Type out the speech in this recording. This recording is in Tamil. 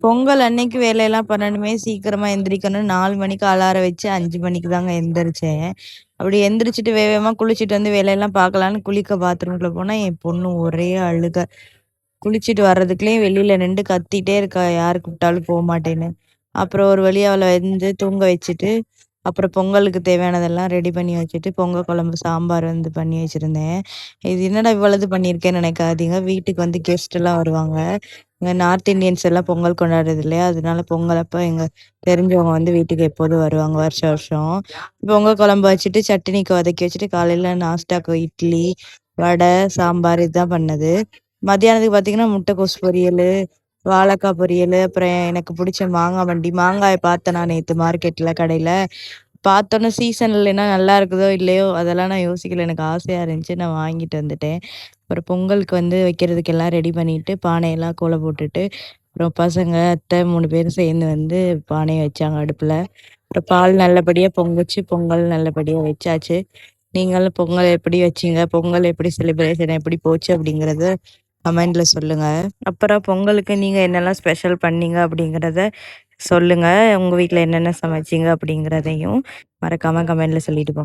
பொங்கல் அன்னைக்கு வேலையெல்லாம் பண்ணணுமே, சீக்கிரமா எந்திரிக்கணும். 4 மணிக்கு அலாரம் வச்சு 5 மணிக்கு தாங்க எந்திரிச்சேன். அப்படி எந்திரிச்சுட்டு வேகமா குளிச்சுட்டு வந்து வேலையெல்லாம் பார்க்கலான்னு குளிக்க பாத்ரூம்குள்ள போனா, என் பொண்ணு ஒரே அழுக. குளிச்சுட்டு வர்றதுக்குள்ளயும் வெளியில நின்று கத்திட்டே இருக்கா, யாரு கூப்பிட்டாலும் போமாட்டேன்னு. அப்புறம் ஒரு வழியா அவள வந்து தூங்க வச்சுட்டு, அப்புறம் பொங்கலுக்கு தேவையானதெல்லாம் ரெடி பண்ணி வச்சுட்டு, பொங்கல் குழம்பு, சாம்பார் வந்து பண்ணி வச்சிருந்தேன். இது என்னடா இவ்வளவு பண்ணியிருக்கேன்னு நினைக்காதீங்க. வீட்டுக்கு வந்து கெஸ்ட் எல்லாம் வருவாங்க. இங்க நார்த் இந்தியன்ஸ் எல்லாம் பொங்கல் கொண்டாடுறது இல்லையா? அதனால பொங்கல் அப்ப எங்க தெரிஞ்சவங்க வந்து வீட்டுக்கு எப்போதும் வருவாங்க வருஷம் வருஷம். பொங்கல் குழம்பு வச்சுட்டு, சட்னிக்கு வதக்கி வச்சுட்டு, காலையில நாஸ்டாக்கு இட்லி, வடை, சாம்பார் இதுதான் பண்ணது. மத்தியானத்துக்கு பார்த்தீங்கன்னா, முட்டைக்கோஸ் பொரியலு, வாழைக்காய் பொரியலு, அப்புறம் எனக்கு புடிச்ச மாங்காய் வண்டி. மாங்காய பார்த்தேன் நான் நேத்து மார்க்கெட்ல கடையில. பார்த்தோன்னே சீசன் இல்லைன்னா நல்லா இருக்குதோ இல்லையோ அதெல்லாம் நான் யோசிக்கல. எனக்கு ஆசையா இருந்துச்சு. நான் வாங்கிட்டு வந்துட்டேன். அப்புறம் பொங்கலுக்கு வந்து வைக்கிறதுக்கு எல்லாம் ரெடி பண்ணிட்டு, பானையெல்லாம் கோலம் போட்டுட்டு, அப்புறம் பசங்க, அத்தை 3 பேரும் சேர்ந்து வந்து பானைய வச்சாங்க அடுப்புல. அப்புறம் பால் நல்லபடியா பொங்குச்சு. பொங்கல் நல்லபடியா வச்சாச்சு. நீங்களும் பொங்கல் எப்படி வச்சீங்க? பொங்கல் எப்படி செலிப்ரேஷன் எப்படி போச்சு? அப்படிங்கிறத கமெண்ட்ல சொல்லுங்க. அப்புறம் பொங்கலுக்கு நீங்க என்னெல்லாம் ஸ்பெஷல் பண்ணீங்க? அப்படிங்கிறத சொல்லுங்க. உங்க வீட்ல என்னென்ன சமைச்சீங்க? அப்படிங்கிறதையும் மறக்காம கமெண்ட்ல சொல்லிட்டு போங்க.